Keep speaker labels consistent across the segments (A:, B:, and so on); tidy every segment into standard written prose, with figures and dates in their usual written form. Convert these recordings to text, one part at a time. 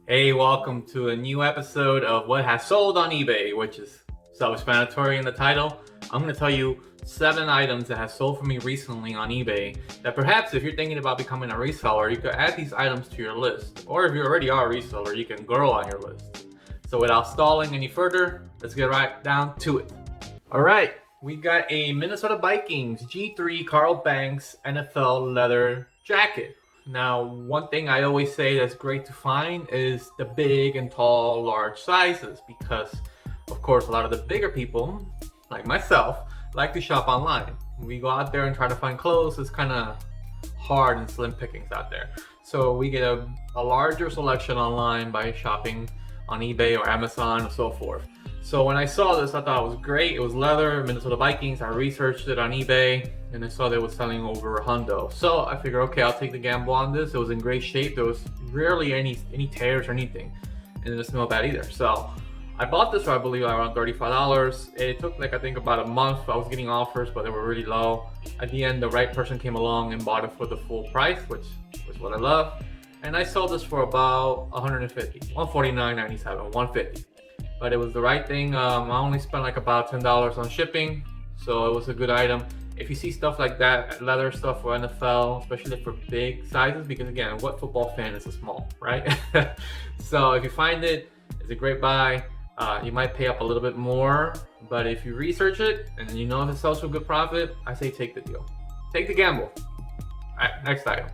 A: Hey, welcome to a new episode of What Has Sold on eBay, which is self-explanatory in the title. I'm going to tell you 7 items that have sold for me recently on eBay that perhaps if you're thinking about becoming a reseller, you could add these items to your list. Or if you already are a reseller, you can grow on your list. So without stalling any further, let's get right down to it. All right, we got a Minnesota Vikings G3 Carl Banks NFL leather jacket. Now, one thing I always say that's great to find is the big and tall, large sizes, because of course a lot of the bigger people, like myself, like to shop online. When we go out there and try to find clothes, it's kind of hard and slim pickings out there. So we get a larger selection online by shopping on eBay or Amazon and so forth. So when I saw this, I thought it was great. It was leather, Minnesota Vikings. I researched it on eBay and I saw they were selling over $100. So I figured, okay, I'll take the gamble on this. It was in great shape. There was rarely any tears or anything. And it didn't smell bad either. So I bought this for, I believe, around $35. It took I think about a month. I was getting offers, but they were really low. At the end, the right person came along and bought it for the full price, which was what I love. And I sold this for about $150, $149.97, $150. But it was the right thing. I only spent about $10 on shipping, so it was a good item. If you see stuff like that, leather stuff for NFL, especially for big sizes, because again, what football fan is a small, right? So if you find it, it's a great buy. You might pay up a little bit more, but if you research it and you know if it sells for a good profit, I say take the deal. Take the gamble. All right, next item.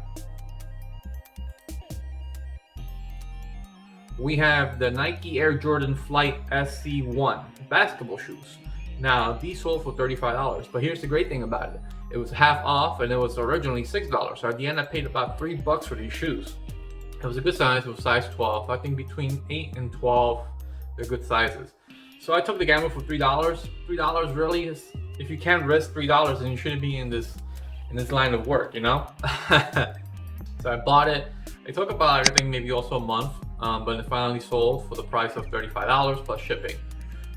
A: We have the Nike Air Jordan Flight SC1 basketball shoes. Now, these sold for $35, but here's the great thing about it. It was half off and it was originally $6. So at the end, I paid about $3 for these shoes. It was a good size. It was size 12. I think between 8 and 12, they're good sizes. So I took the gamble for $3. $3 really is, if you can't risk $3, then you shouldn't be in this line of work, you know? So I bought it. It took about, I think, maybe also a month. But it finally sold for the price of $35 plus shipping.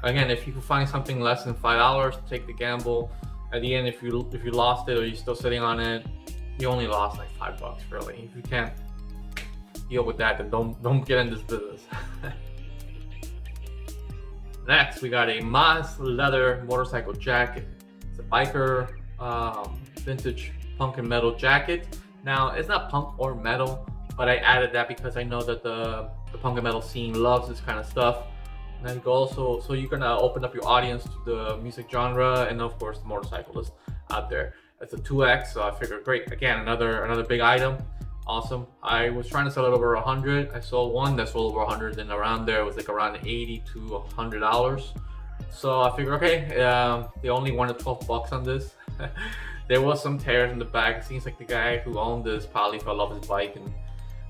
A: Again, if you can find something less than $5, take the gamble. At the end, if you lost it or you're still sitting on it, you only lost like $5 really. If you can't deal with that, then don't get in this business. Next, we got a Moss leather motorcycle jacket. It's a biker vintage punk and metal jacket. Now, it's not punk or metal, but I added that because I know that the punk and metal scene loves this kind of stuff. And then you also, so you're gonna open up your audience to the music genre and of course the motorcyclists out there. It's a 2X, so I figured, great, again, another big item. Awesome. I was trying to sell it over 100. I sold one that sold over 100, and around there it was like around 80 to $100. So I figured, okay, they only wanted $12 on this. There was some tears in the back. It seems like the guy who owned this probably fell off his bike and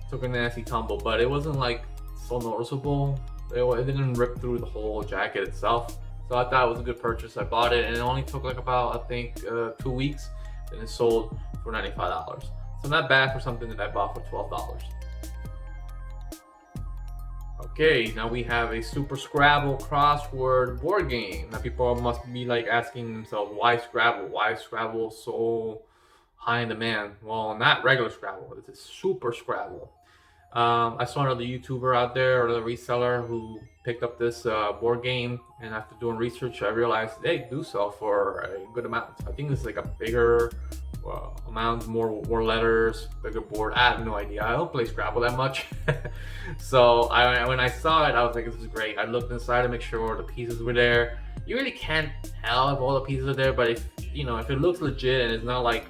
A: took a nasty tumble, but it wasn't like so noticeable. It didn't rip through the whole jacket itself. So I thought it was a good purchase. I bought it and it only took like about, I think, 2 weeks. Then it sold for $95. So not bad for something that I bought for $12. Okay, now we have a Super Scrabble crossword board game. Now people must be like asking themselves, why Scrabble? Why is Scrabble so high in demand? Well, not regular Scrabble, it's a Super Scrabble. I saw another YouTuber out there, or another reseller, who picked up this board game, and after doing research, I realized they do sell for a good amount. I think it's like a bigger amount, more letters, bigger board. I have no idea. I don't play Scrabble that much. So when I saw it, I was like, this is great. I looked inside to make sure the pieces were there. You really can't tell if all the pieces are there, but if it looks legit and it's not like,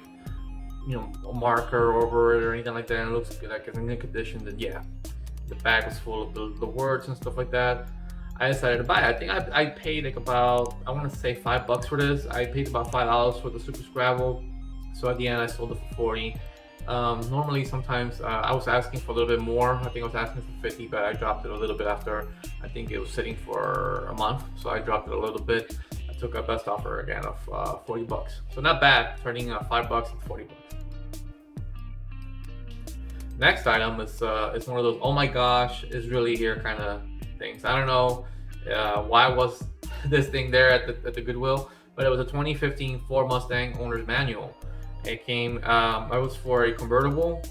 A: a marker over it or anything like that, and it looks good, like it's in good condition, then yeah, the bag was full of the words and stuff like that. I decided to buy it. I think I paid like about, I want to say $5 for this. I paid about $5 for the Super Scrabble. So at the end, I sold it for 40. Normally, sometimes I was asking for a little bit more. I think I was asking for 50, but I dropped it a little bit after I think it was sitting for a month. So I dropped it a little bit. I took a best offer again of $40. So not bad, turning $5 into $40. Next item is one of those, oh my gosh, is really here kind of things. I don't know why was this thing there at the Goodwill, but it was a 2015 Ford Mustang owner's manual. It came, I was for a convertible.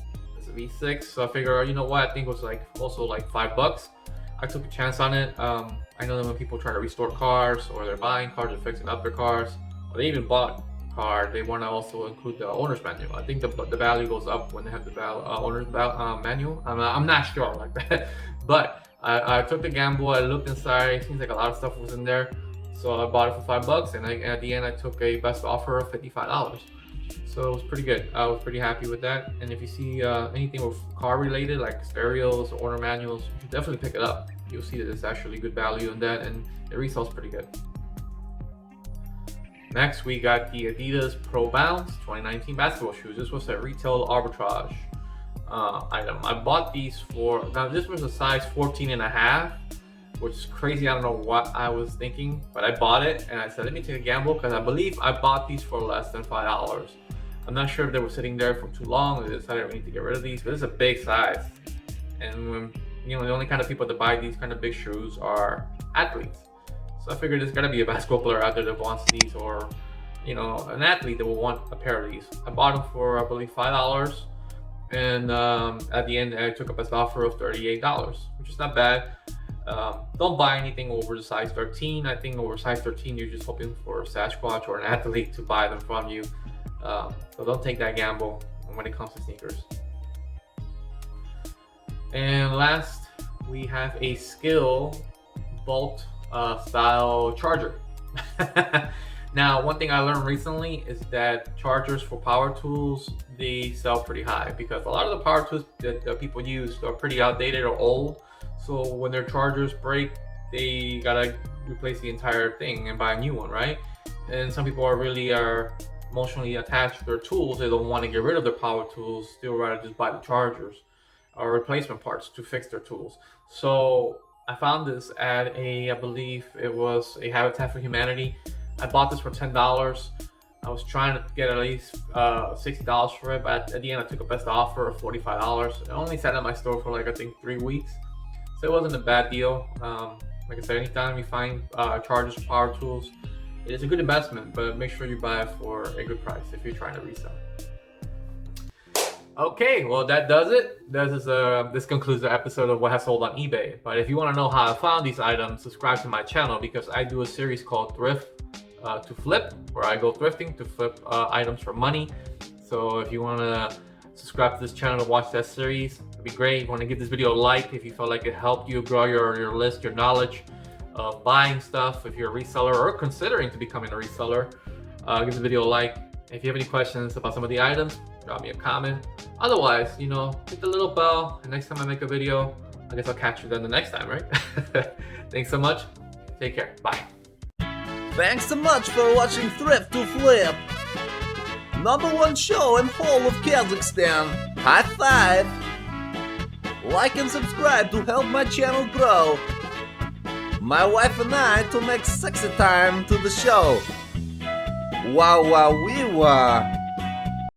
A: V6. So I figured, you know what, I think it was like also like $5. I took a chance on it. I know that when people try to restore cars, or they're buying cars or fixing up their cars, or they even bought a car, they want to also include the owner's manual. I think the value goes up when they have the owner's manual. I'm not sure like that, but I took the gamble. I looked inside. It seems like a lot of stuff was in there, so I bought it for $5. And at the end, I took a best offer of $55. So it was pretty good. I was pretty happy with that. And if you see anything with car related, like stereos or owner manuals, you should definitely pick it up. You'll see that it's actually good value in that, and it resells pretty good. Next, we got the Adidas Pro Bounce 2019 basketball shoes. This was a retail arbitrage item. I bought these for, now this was a size 14.5, which is crazy. I don't know what I was thinking, but I bought it and I said, let me take a gamble, because I believe I bought these for less than $5. I'm not sure if they were sitting there for too long, or they decided we need to get rid of these, but it's a big size. And when, you know, the only kind of people that buy these kind of big shoes are athletes. So I figured there's gotta be a basketball player out there that wants these, or, you know, an athlete that will want a pair of these. I bought them for, I believe, $5. And at the end, I took up a best offer of $38, which is not bad. Don't buy anything over the size 13. I think over size 13, you're just hoping for a Sasquatch or an athlete to buy them from you. So don't take that gamble when it comes to sneakers. And last, we have a Skill Bolt style charger. Now, one thing I learned recently is that chargers for power tools, they sell pretty high, because a lot of the power tools that people use are pretty outdated or old. So when their chargers break, they gotta replace the entire thing and buy a new one, right? And some people are emotionally attached to their tools. They don't want to get rid of their power tools. They'll rather just buy the chargers or replacement parts to fix their tools. So I found this at I believe it was a Habitat for Humanity. I bought this for $10. I was trying to get at least $60 for it, but at the end I took a best offer of $45. It only sat at my store for like, I think, 3 weeks. So it wasn't a bad deal. Like I said, anytime you find chargers for power tools, it is a good investment, but make sure you buy it for a good price if you're trying to resell. Okay, well, that does it. This concludes the episode of What Has Sold on eBay. But if you want to know how I found these items, subscribe to my channel, because I do a series called Thrift to Flip, where I go thrifting to flip items for money. So if you want to subscribe to this channel to watch that series, it'd be great. You want to give this video a like if you felt like it helped you grow your list, your knowledge of buying stuff. If you're a reseller or considering to becoming a reseller, give this video a like. If you have any questions about some of the items, drop me a comment. Otherwise, you know, hit the little bell, and next time I make a video, I guess I'll catch you then the next time, right? Thanks so much. Take care. Bye.
B: Thanks so much for watching Thrift to Flip. #1 show in whole of Kazakhstan. High five! Like and subscribe to help my channel grow. My wife and I to make sexy time to the show. Wow, wow, wee, wow.